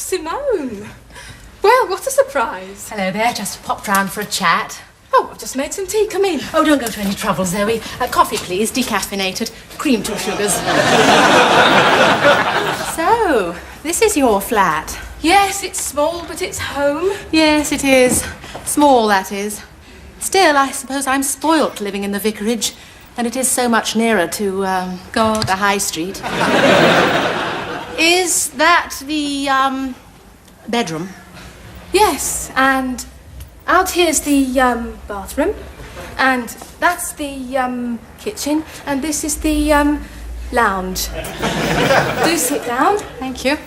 Simone. Well, what a surprise. Hello there, just popped round for a chat. Oh, I've just made some tea. Come in. Oh, don't go to any trouble, Zoe. Coffee, please, decaffeinated. Cream, 2 sugars. So, this is your flat. Yes, it's small, but it's home. Yes, it is. Small, that is. Still, I suppose I'm spoilt living in the vicarage, and it is so much nearer to, the High Street. Is that the, bedroom? Yes, and out here's the bathroom, and that's the kitchen, and this is the lounge. Do sit down. Thank you.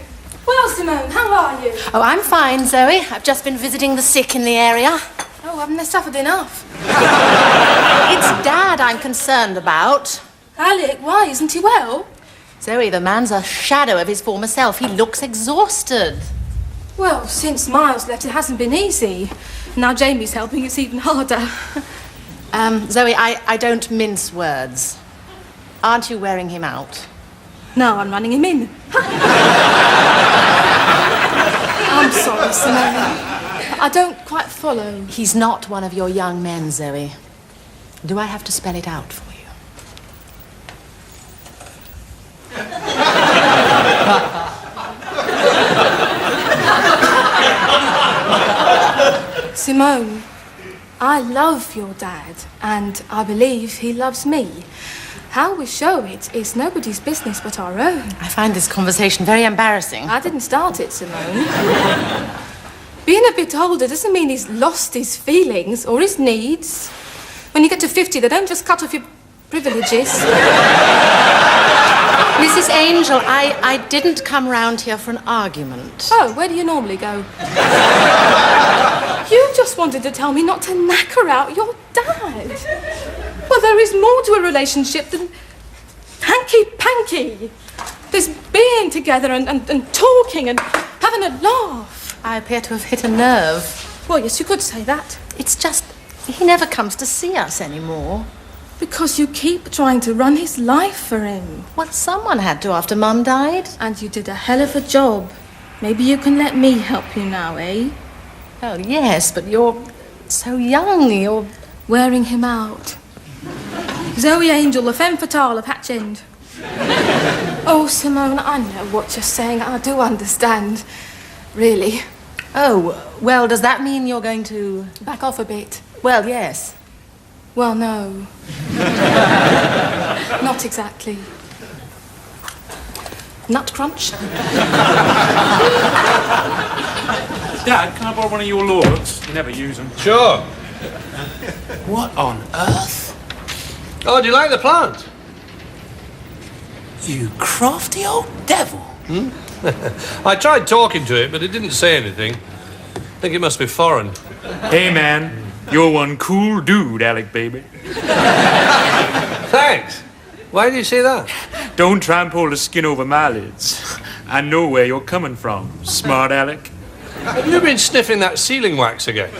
Well, Simone, how are you? Oh, I'm fine, Zoe. I've just been visiting the sick in the area. Oh, haven't they suffered enough? It's Dad I'm concerned about. Alec, why? Isn't he well? Zoe, the man's a shadow of his former self. He looks exhausted. Well, since Miles left, it hasn't been easy. Now Jamie's helping, it's even harder. Zoe, I don't mince words. Aren't you wearing him out? No, I'm running him in. I'm sorry, Simone. I don't quite follow. He's not one of your young men, Zoe. Do I have to spell it out for you? Simone, I love your dad, and I believe he loves me. How we show it is nobody's business but our own. I find this conversation very embarrassing. I didn't start it, Simone. Being a bit older doesn't mean he's lost his feelings or his needs. When you get to 50, they don't just cut off your privileges. Mrs. Angel, I didn't come round here for an argument. Oh, where do you normally go? You just wanted to tell me not to knacker out your dad. Well, there is more to a relationship than hanky-panky. There's being together and talking and having a laugh. I appear to have hit a nerve. Well, yes, you could say that. It's just, he never comes to see us anymore. Because you keep trying to run his life for him. Well, someone had to after Mum died. And you did a hell of a job. Maybe you can let me help you now, eh? Oh, yes, but you're so young, you're wearing him out. Zoe Angel, the femme fatale of Hatch End. Oh, Simone, I know what you're saying. I do understand. Really. Oh, well, does that mean you're going to back off a bit? Well, yes. Well, no. Not exactly. Nut crunch? Dad, can I borrow one of your laurels? You never use them. Sure. What on earth? Oh, do you like the plant? You crafty old devil. I tried talking to it, but it didn't say anything. I think it must be foreign. Hey, man. You're one cool dude, Alec, baby. Thanks. Why do you say that? Don't try and pull the skin over my lids. I know where you're coming from, smart Alec. Have you been sniffing that sealing wax again?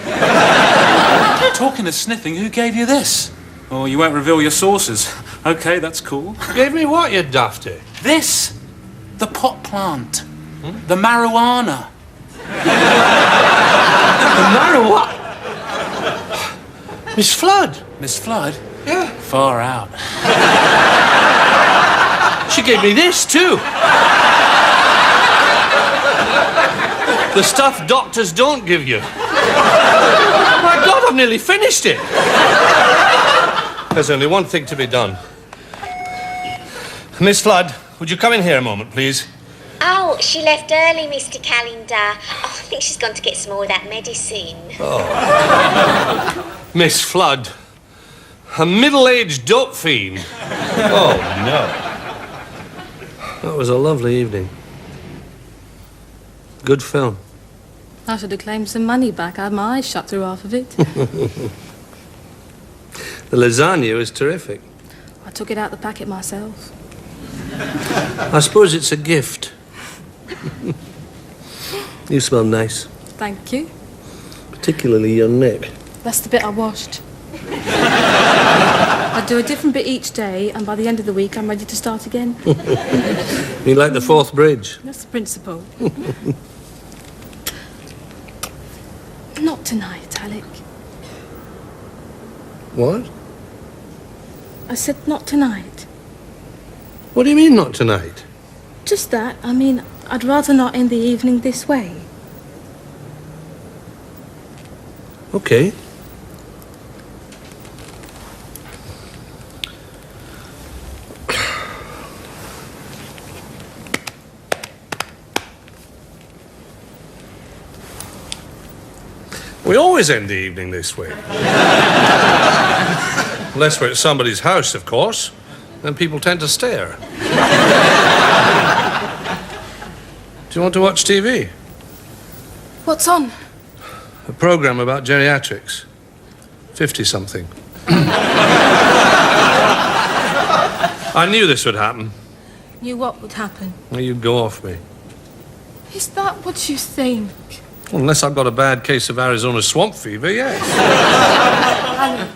Talking of sniffing, who gave you this? Oh, you won't reveal your sources. Okay, that's cool. Gave me what, you dafty? This? The pot plant. The marijuana. The marijuana? Miss Flood? Miss Flood? Yeah. Far out. She gave me this, too. The stuff doctors don't give you. My God, I've nearly finished it. There's only one thing to be done. Miss Flood, would you come in here a moment, please? Oh, she left early, Mr. Calendar. Oh, I think she's gone to get some more of that medicine. Oh. Miss Flood, a middle-aged dope fiend. Oh, no. That was a lovely evening. Good film. I should have claimed some money back. I had my eyes shut through half of it. The lasagna was terrific. I took it out the packet myself. I suppose it's a gift. You smell nice. Thank you. Particularly your neck. That's the bit I washed. I do a different bit each day, and by the end of the week, I'm ready to start again. You like the Fourth Bridge? That's the principle. Not tonight, Alec. What? I said not tonight. What do you mean, not tonight? Just that. I mean, I'd rather not end the evening this way. Okay. We always end the evening this way. Unless we're at somebody's house, of course. Then people tend to stare. Do you want to watch TV? What's on? A program about geriatrics. 50-something. I knew this would happen. Knew what would happen. Well, you'd go off me. Is that what you think? Well, unless I've got a bad case of Arizona swamp fever, yes. Alec,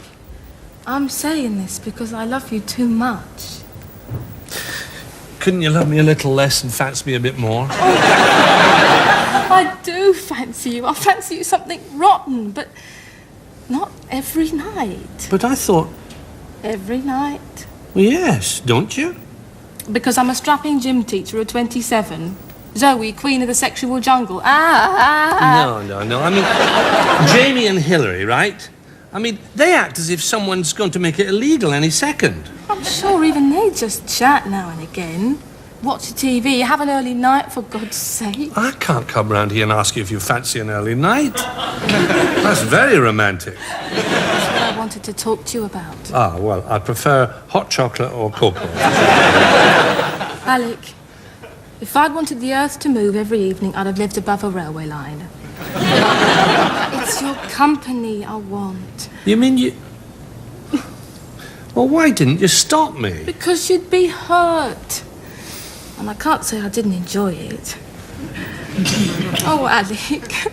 I'm saying this because I love you too much. Couldn't you love me a little less and fancy me a bit more? I do fancy you. I fancy you something rotten, but not every night. But I thought... Every night. Well, yes, don't you? Because I'm a strapping gym teacher at 27. Zoe, queen of the sexual jungle. No. I mean, Jamie and Hillary, right? I mean, they act as if someone's going to make it illegal any second. I'm sure even they just chat now and again. Watch the TV, have an early night, for God's sake. I can't come round here and ask you if you fancy an early night. That's very romantic. That's what I wanted to talk to you about. Ah, well, I prefer hot chocolate or cocoa. Alec, if I'd wanted the earth to move every evening, I'd have lived above a railway line. It's your company I want. You mean you... Well, why didn't you stop me? Because you'd be hurt. And I can't say I didn't enjoy it. Oh, Alec.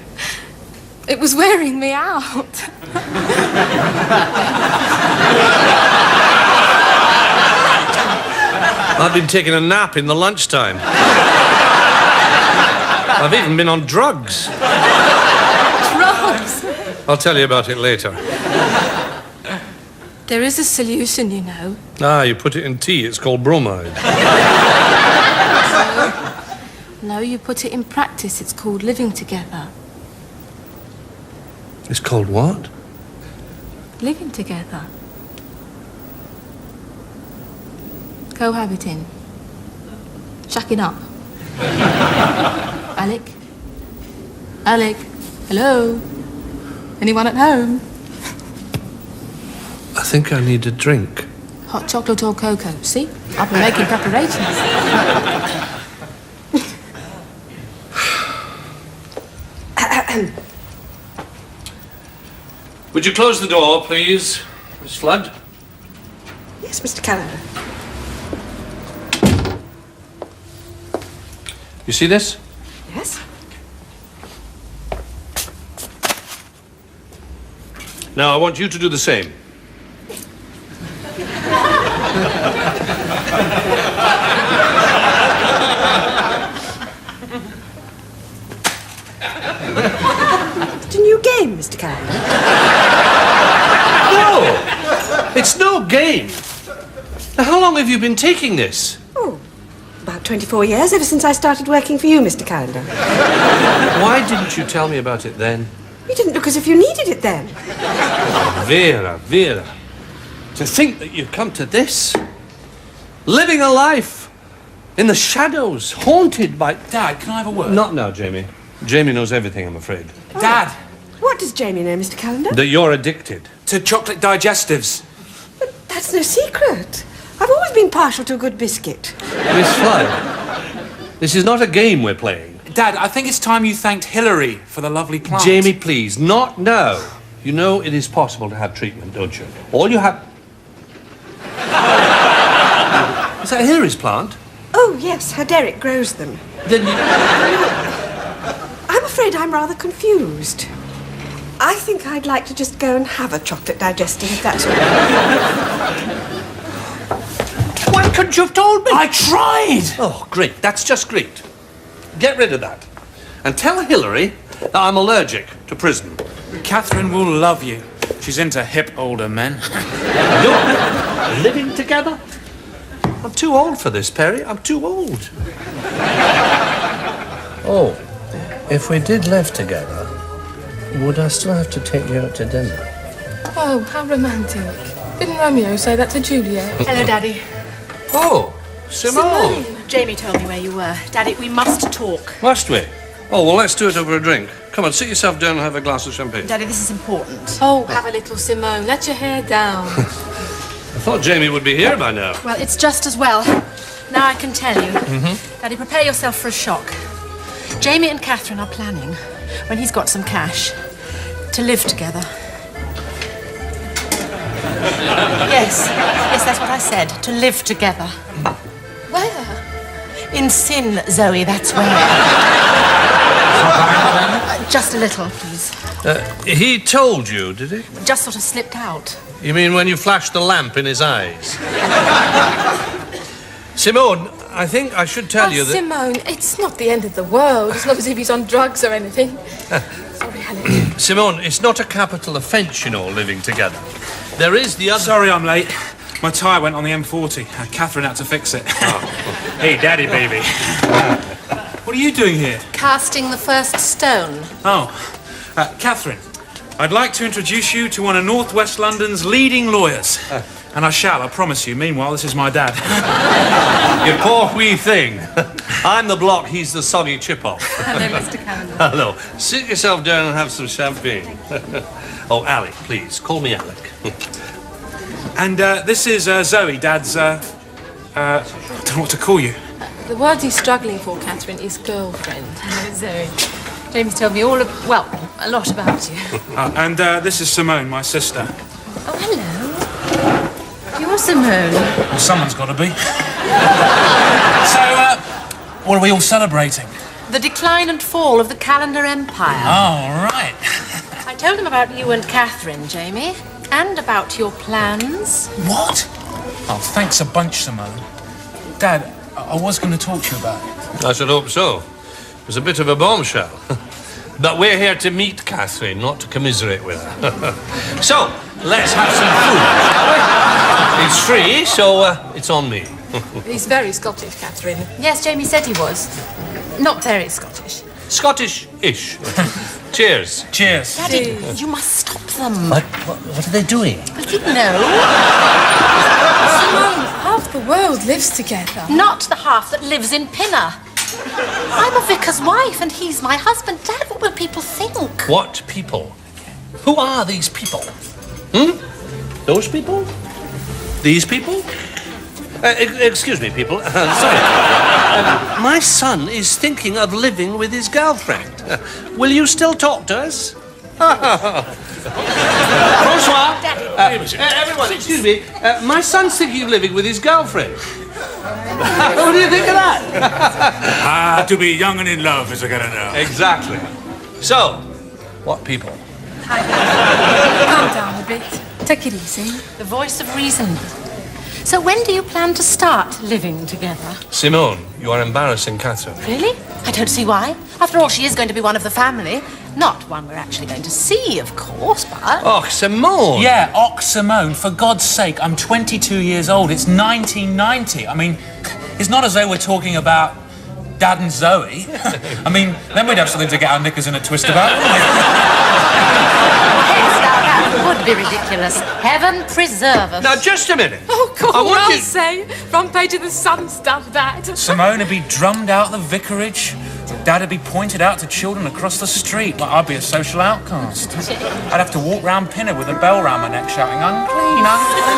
It was wearing me out. I've been taking a nap in the lunchtime. I've even been on drugs. Drugs? I'll tell you about it later. There is a solution, you know. Ah, you put it in tea. It's called bromide. No, you put it in practice. It's called living together. It's called what? Living together. Cohabiting. Shacking up. Alec? Alec? Hello? Anyone at home? I think I need a drink. Hot chocolate or cocoa? See? I've been making preparations. Would you close the door, please, Miss Flood? Yes, Mr. Calendar. You see this? Yes? Now, I want you to do the same. It's a new game, Mr. Calendar. No! It's no game. Now, how long have you been taking this? Oh, about 24 years, ever since I started working for you, Mr. Calendar. Why didn't you tell me about it then? You didn't look as if you needed it then. Vera. To think that you've come to this. Living a life in the shadows, haunted by... Dad, can I have a word? Not now, Jamie. Jamie knows everything, I'm afraid. Dad! What does Jamie know, Mr. Calendar? That you're addicted. To chocolate digestives. But that's no secret. I've always been partial to a good biscuit. Miss Flood, this is not a game we're playing. Dad, I think it's time you thanked Hillary for the lovely plant. Jamie, please, not now. You know it is possible to have treatment, don't you? All you have... Is that Hillary's plant? Oh, yes, her Derek grows them. Then you... I'm afraid I'm rather confused. I think I'd like to just go and have a chocolate digestive, if that's all right. Why couldn't you have told me? I tried! Oh, great. That's just great. Get rid of that. And tell Hillary that I'm allergic to prison. Catherine will love you. She's into hip older men. No, living together? I'm too old for this, Perry. I'm too old. Oh, if we did live together, would I still have to take you out to dinner? Oh, how romantic. Didn't Romeo say that to Juliet? Hello, Daddy. Oh, Simone. Jamie told me where you were. Daddy, we must talk. Must we? Oh, well, let's do it over a drink. Come on, sit yourself down and have a glass of champagne. Daddy, this is important. Oh, have a little, Simone. Let your hair down. I thought Jamie would be here by now. Well, it's just as well. Now I can tell you. Daddy, prepare yourself for a shock. Jamie and Catherine are planning, when he's got some cash, to live together. Yes, that's what I said. To live together. Where? In sin, Zoe, that's where. Just a little, please. He told you, did he? Just sort of slipped out. You mean when you flashed the lamp in his eyes? Simone, I think I should tell you that... Simone, it's not the end of the world. It's not as if he's on drugs or anything. Sorry, Alec. Simone, it's not a capital offence, you know, living together. There is the other... Sorry I'm late. My tyre went on the M40. Catherine had to fix it. Hey, Daddy, baby. What are you doing here? Casting the first stone. Oh, Catherine, I'd like to introduce you to one of North West London's leading lawyers. And I shall, I promise you. Meanwhile, this is my dad. You poor wee thing. I'm the block, he's the soggy chip-off. Hello, Mr. Calendar. Hello. Sit yourself down and have some champagne. Oh, Alec, please. Call me Alec. And this is Zoe, Dad's, I don't know what to call you. The word he's struggling for, Catherine, is girlfriend. Hello, Zoe. James told me a lot about you. And this is Simone, my sister. Oh, hello. You're Simone. Well, someone's got to be. So, what are we all celebrating? The decline and fall of the Calendar Empire. Oh, right. I told him about you and Catherine, Jamie, and about your plans. What? Oh, thanks a bunch, Simone. Dad, I was going to talk to you about it. I should hope so. It was a bit of a bombshell. But we're here to meet Catherine, not to commiserate with her. So, let's have some food, shall we? It's free, so it's on me. He's very Scottish, Catherine. Yes, Jamie said he was. Not very Scottish. Scottish-ish. Cheers. Cheers. Daddy, you must stop them. What are they doing? I didn't know. Simone, half the world lives together. Not the half that lives in Pinner. I'm a vicar's wife and he's my husband. Dad, what will people think? What people? Who are these people? Those people? These people? Excuse me, people. Sorry. My son is thinking of living with his girlfriend. Will you still talk to us? Bonsoir. Everyone, excuse me. My son's thinking of living with his girlfriend. What do you think of that? To be young and in love, as I gotta know. Exactly. So, what people? Calm down a bit. Take it easy. The voice of reason. So when do you plan to start living together? Simone, you are embarrassing Catherine. Really? I don't see why. After all, she is going to be one of the family. Not one we're actually going to see, of course, but... Oh, Simone! Yeah, Simone, for God's sake, I'm 22 years old. It's 1990. I mean, it's not as though we're talking about Dad and Zoe. I mean, then we'd have something to get our knickers in a twist about, wouldn't we? That would be ridiculous. Heaven preserve us. Now, just a minute. Oh, God, I want you... say. Front page of the Sun's done that. Simone would be drummed out the vicarage. Dad would be pointed out to children across the street. Well, I'd be a social outcast. I'd have to walk round Pinner with a bell round my neck shouting, unclean, unclean.